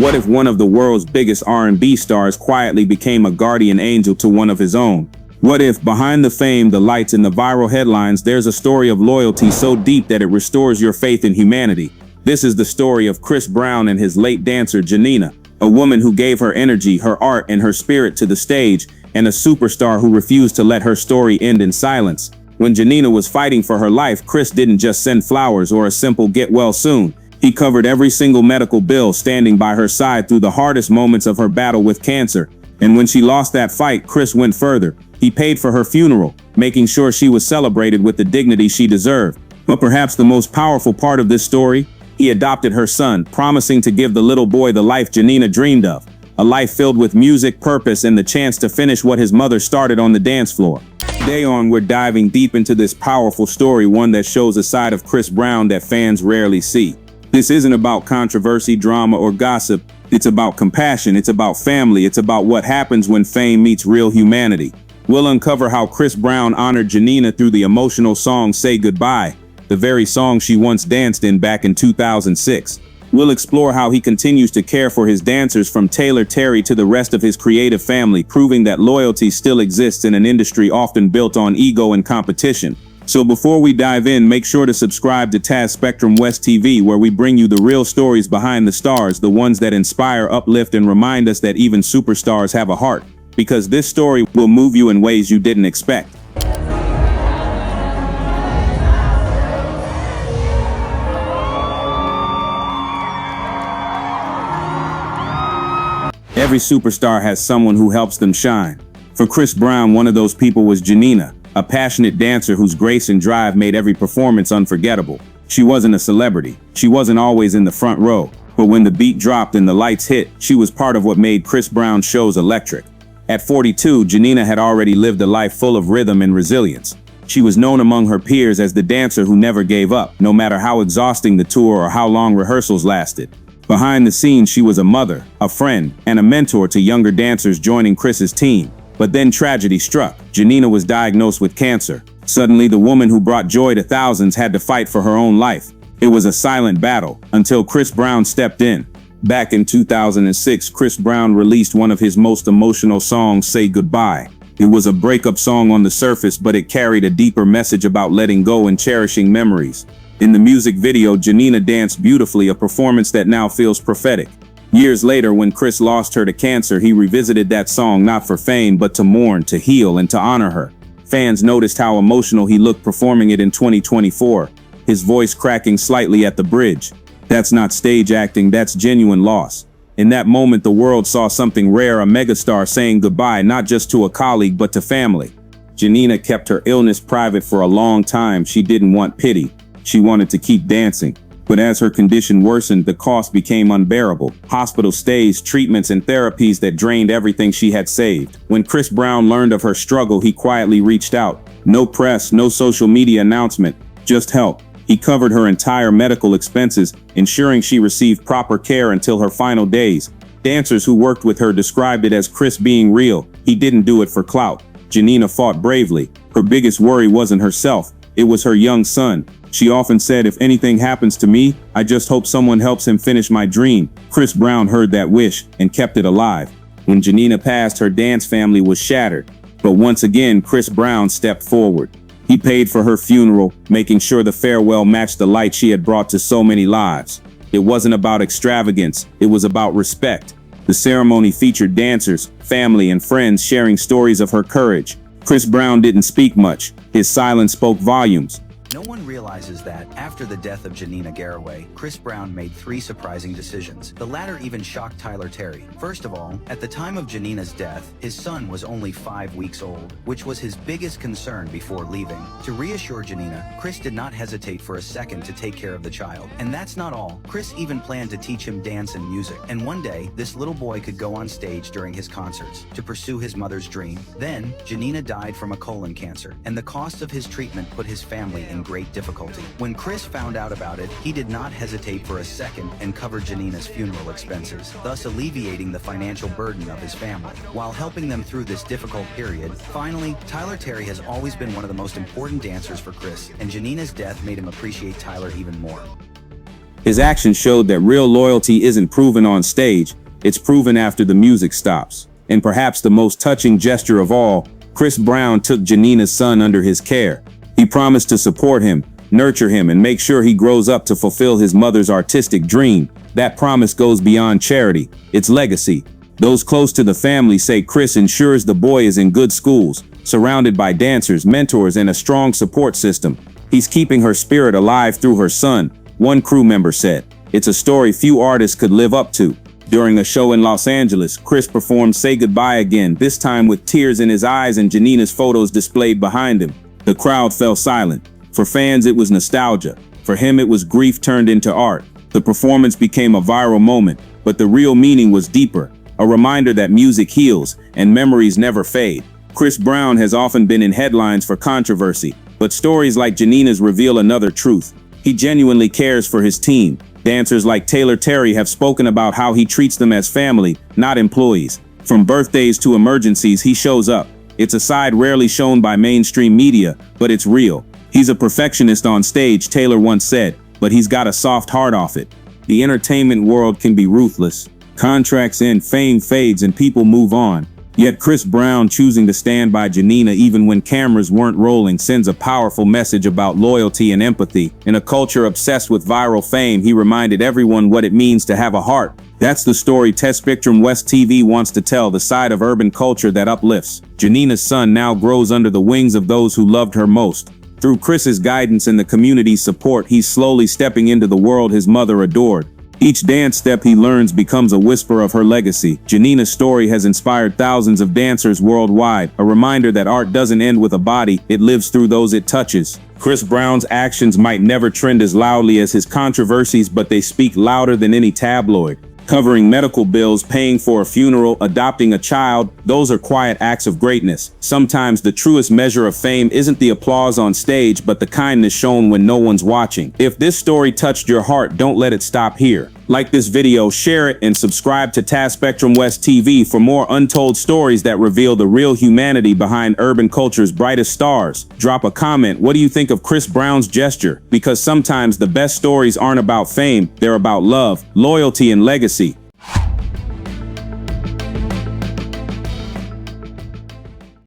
What if one of the world's biggest R&B stars quietly became a guardian angel to one of his own? What if, behind the fame, the lights, and the viral headlines, there's a story of loyalty so deep that it restores your faith in humanity? This is the story of Chris Brown and his late dancer, Janina, a woman who gave her energy, her art, and her spirit to the stage, and a superstar who refused to let her story end in silence. When Janina was fighting for her life, Chris didn't just send flowers or a simple get well soon. He covered every single medical bill, standing by her side through the hardest moments of her battle with cancer. And when she lost that fight, Chris went further. He paid for her funeral, making sure she was celebrated with the dignity she deserved. But perhaps the most powerful part of this story? He adopted her son, promising to give the little boy the life Janina dreamed of. A life filled with music, purpose, and the chance to finish what his mother started on the dance floor. Today on, we're diving deep into this powerful story, one that shows a side of Chris Brown that fans rarely see. This isn't about controversy, drama, or gossip. It's about compassion, it's about family, it's about what happens when fame meets real humanity. We'll uncover how Chris Brown honored Janina through the emotional song Say Goodbye, the very song she once danced in back in 2006. We'll explore how he continues to care for his dancers, from Taylor Terry to the rest of his creative family, proving that loyalty still exists in an industry often built on ego and competition. So before we dive in, make sure to subscribe to Taspectrum West TV, where we bring you the real stories behind the stars, the ones that inspire, uplift, and remind us that even superstars have a heart. Because this story will move you in ways you didn't expect. Every superstar has someone who helps them shine. For Chris Brown, one of those people was Janina, a passionate dancer whose grace and drive made every performance unforgettable. She wasn't a celebrity. She wasn't always in the front row. But when the beat dropped and the lights hit, she was part of what made Chris Brown's shows electric. At 42, Janina had already lived a life full of rhythm and resilience. She was known among her peers as the dancer who never gave up, no matter how exhausting the tour or how long rehearsals lasted. Behind the scenes, she was a mother, a friend, and a mentor to younger dancers joining Chris's team. But then tragedy struck. Janina was diagnosed with cancer. Suddenly, the woman who brought joy to thousands had to fight for her own life. It was a silent battle until Chris Brown stepped in. Back in 2006, Chris Brown released one of his most emotional songs, Say Goodbye. It was a breakup song on the surface, but it carried a deeper message about letting go and cherishing memories. In the music video, Janina danced beautifully, a performance that now feels prophetic. Years later, when Chris lost her to cancer, he revisited that song not for fame, but to mourn, to heal, and to honor her. Fans noticed how emotional he looked performing it in 2024, his voice cracking slightly at the bridge. That's not stage acting, that's genuine loss. In that moment, the world saw something rare, a megastar saying goodbye not just to a colleague but to family. Janina kept her illness private for a long time. She didn't want pity. She wanted to keep dancing. But as her condition worsened, the cost became unbearable. Hospital stays, treatments, and therapies that drained everything she had saved. When Chris Brown learned of her struggle, he quietly reached out. No press, no social media announcement, just help. He covered her entire medical expenses, ensuring she received proper care until her final days. Dancers who worked with her described it as Chris being real. He didn't do it for clout. Janina fought bravely. Her biggest worry wasn't herself, it was her young son. She often said, "If anything happens to me, I just hope someone helps him finish my dream." Chris Brown heard that wish and kept it alive. When Janina passed, her dance family was shattered. But once again, Chris Brown stepped forward. He paid for her funeral, making sure the farewell matched the light she had brought to so many lives. It wasn't about extravagance, it was about respect. The ceremony featured dancers, family, and friends sharing stories of her courage. Chris Brown didn't speak much. His silence spoke volumes. No one realizes that, after the death of Janina Garraway, Chris Brown made 3 surprising decisions. The latter even shocked Taylor Terry. First of all, at the time of Janina's death, his son was only 5 weeks old, which was his biggest concern before leaving. To reassure Janina, Chris did not hesitate for a second to take care of the child. And that's not all. Chris even planned to teach him dance and music. And one day, this little boy could go on stage during his concerts to pursue his mother's dream. Then, Janina died from a colon cancer, and the cost of his treatment put his family in great difficulty. When Chris found out about it, he did not hesitate for a second and covered Janina's funeral expenses, thus alleviating the financial burden of his family, while helping them through this difficult period. Finally, Taylor Terry has always been one of the most important dancers for Chris, and Janina's death made him appreciate Taylor even more. His actions showed that real loyalty isn't proven on stage, it's proven after the music stops. And perhaps the most touching gesture of all, Chris Brown took Janina's son under his care. He promised to support him, nurture him, and make sure he grows up to fulfill his mother's artistic dream. That promise goes beyond charity, it's legacy. Those close to the family say Chris ensures the boy is in good schools, surrounded by dancers, mentors, and a strong support system. He's keeping her spirit alive through her son, one crew member said. It's a story few artists could live up to. During a show in Los Angeles, Chris performed Say Goodbye Again, this time with tears in his eyes and Janina's photos displayed behind him. The crowd fell silent. For fans, it was nostalgia. For him, it was grief turned into art. The performance became a viral moment, but the real meaning was deeper, a reminder that music heals and memories never fade. Chris Brown has often been in headlines for controversy, but stories like Janina's reveal another truth. He genuinely cares for his team. Dancers like Taylor Terry have spoken about how he treats them as family, not employees. From birthdays to emergencies, he shows up. It's a side rarely shown by mainstream media, but it's real. He's a perfectionist on stage, Taylor once said, but he's got a soft heart off it. The entertainment world can be ruthless. Contracts end, fame fades, and people move on. Yet Chris Brown choosing to stand by Janina even when cameras weren't rolling sends a powerful message about loyalty and empathy. In a culture obsessed with viral fame, he reminded everyone what it means to have a heart. That's the story Taspectrum West TV wants to tell, the side of urban culture that uplifts. Janina's son now grows under the wings of those who loved her most. Through Chris's guidance and the community's support, he's slowly stepping into the world his mother adored. Each dance step he learns becomes a whisper of her legacy. Janina's story has inspired thousands of dancers worldwide, a reminder that art doesn't end with a body, it lives through those it touches. Chris Brown's actions might never trend as loudly as his controversies, but they speak louder than any tabloid. Covering medical bills, paying for a funeral, adopting a child, those are quiet acts of greatness. Sometimes the truest measure of fame isn't the applause on stage, but the kindness shown when no one's watching. If this story touched your heart, don't let it stop here. Like this video, share it, and subscribe to Taspectrum West TV for more untold stories that reveal the real humanity behind urban culture's brightest stars. Drop a comment. What do you think of Chris Brown's gesture? Because sometimes the best stories aren't about fame, they're about love, loyalty, and legacy.